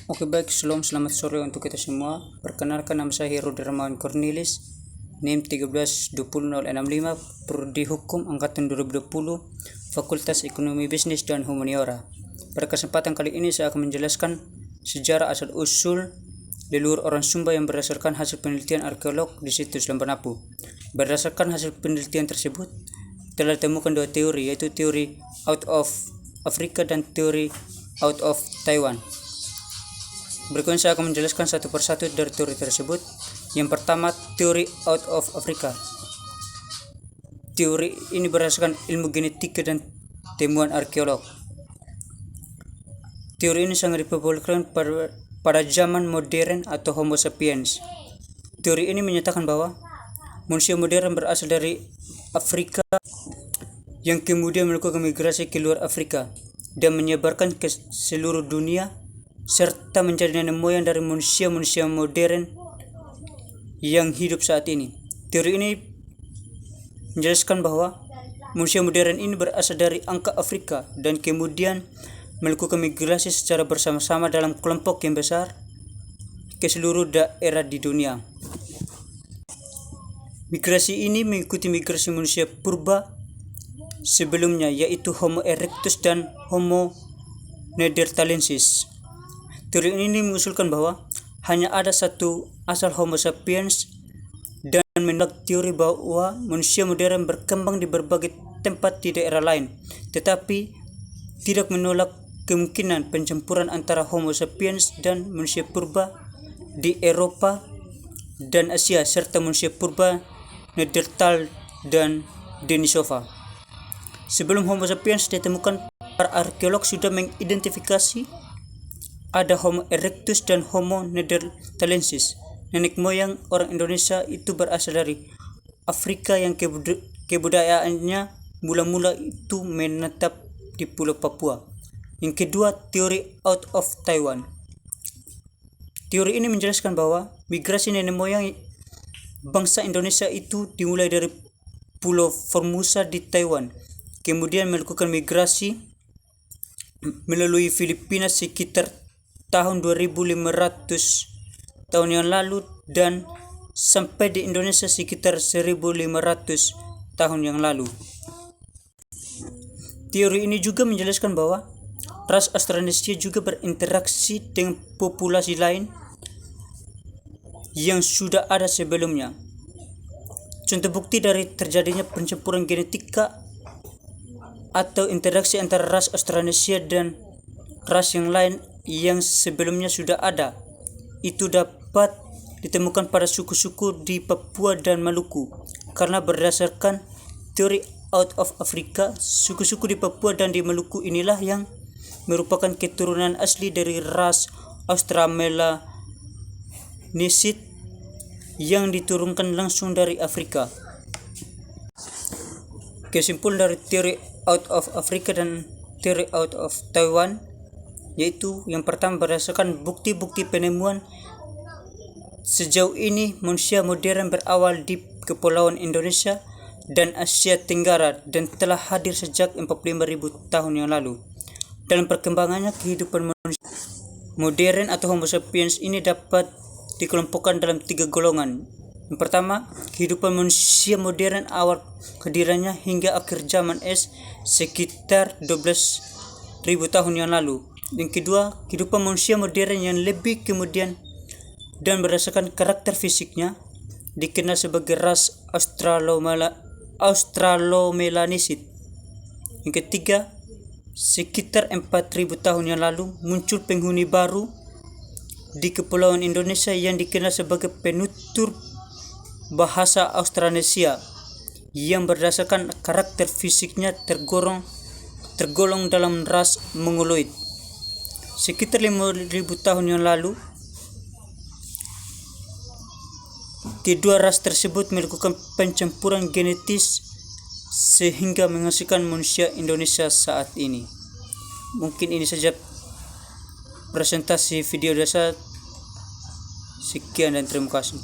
Oke baik, selamat sore untuk kita semua. Perkenalkan, nama saya Heru Darmawan Cornelis, NIM 1320065, Prodi Hukum Angkatan 2020, Fakultas Ekonomi Bisnis dan Humaniora. Pada kesempatan kali ini saya akan menjelaskan sejarah asal-usul leluhur orang Sumba yang berdasarkan hasil penelitian arkeolog di situs Lamban-Apu. Berdasarkan hasil penelitian tersebut, telah ditemukan dua teori, yaitu teori out of Afrika dan teori out of Taiwan. Berikutnya saya akan menjelaskan satu persatu dari teori tersebut. Yang pertama, teori out of Africa. Teori ini berdasarkan ilmu genetika dan temuan arkeolog. Teori ini sangat dipopulerkan pada zaman modern atau Homo sapiens. Teori ini menyatakan bahwa manusia modern berasal dari Afrika yang kemudian melakukan migrasi ke luar Afrika dan menyebarkan ke seluruh dunia, serta menjadi nenek moyang dari manusia-manusia modern yang hidup saat ini. Teori ini menjelaskan bahwa manusia modern ini berasal dari angka Afrika dan kemudian melakukan migrasi secara bersama-sama dalam kelompok yang besar ke seluruh daerah di dunia. Migrasi ini mengikuti migrasi manusia purba sebelumnya, yaitu Homo erectus dan Homo neanderthalensis. Teori ini mengusulkan bahwa hanya ada satu asal Homo sapiens dan menolak teori bahwa manusia modern berkembang di berbagai tempat di daerah lain, tetapi tidak menolak kemungkinan pencampuran antara Homo sapiens dan manusia purba di Eropa dan Asia, serta manusia purba Neanderthal dan Denisova. Sebelum Homo sapiens ditemukan, para arkeolog sudah mengidentifikasi ada Homo erectus dan Homo neanderthalensis. Nenek moyang orang Indonesia itu berasal dari Afrika yang kebudayaannya mula-mula itu menetap di Pulau Papua. Yang kedua, teori out of Taiwan. Teori ini menjelaskan bahwa migrasi nenek moyang bangsa Indonesia itu dimulai dari Pulau Formosa di Taiwan, kemudian melakukan migrasi melalui Filipina sekitar tahun 2500 tahun yang lalu dan sampai di Indonesia sekitar 1500 tahun yang lalu. Teori ini juga menjelaskan bahwa ras Australanesia juga berinteraksi dengan populasi lain yang sudah ada sebelumnya. Contoh bukti dari terjadinya pencampuran genetika atau interaksi antara ras Australanesia dan ras yang lain yang sebelumnya sudah ada itu dapat ditemukan pada suku-suku di Papua dan Maluku. Karena berdasarkan teori out of Africa, suku-suku di Papua dan di Maluku inilah yang merupakan keturunan asli dari ras Australomelanesid yang diturunkan langsung dari Afrika. Kesimpulan dari teori out of Africa dan teori out of Taiwan yaitu yang pertama, berdasarkan bukti-bukti penemuan sejauh ini manusia modern berawal di Kepulauan Indonesia dan Asia Tenggara dan telah hadir sejak 45.000 tahun yang lalu. Dalam perkembangannya, kehidupan manusia modern atau Homo sapiens ini dapat dikelompokkan dalam 3 golongan. Yang pertama, kehidupan manusia modern awal kehadirannya hingga akhir zaman es sekitar 12.000 tahun yang lalu. Yang kedua, kehidupan manusia modern yang lebih kemudian dan berdasarkan karakter fisiknya dikenal sebagai ras Australomelanesid. Yang ketiga, sekitar 4.000 tahun yang lalu muncul penghuni baru di Kepulauan Indonesia yang dikenal sebagai penutur bahasa Australanesia yang berdasarkan karakter fisiknya tergolong dalam ras Mongoloid. Sekitar 5.000 tahun yang lalu, kedua ras tersebut melakukan pencampuran genetis sehingga menghasilkan manusia Indonesia saat ini. Mungkin ini saja presentasi video dasar. Sekian dan terima kasih.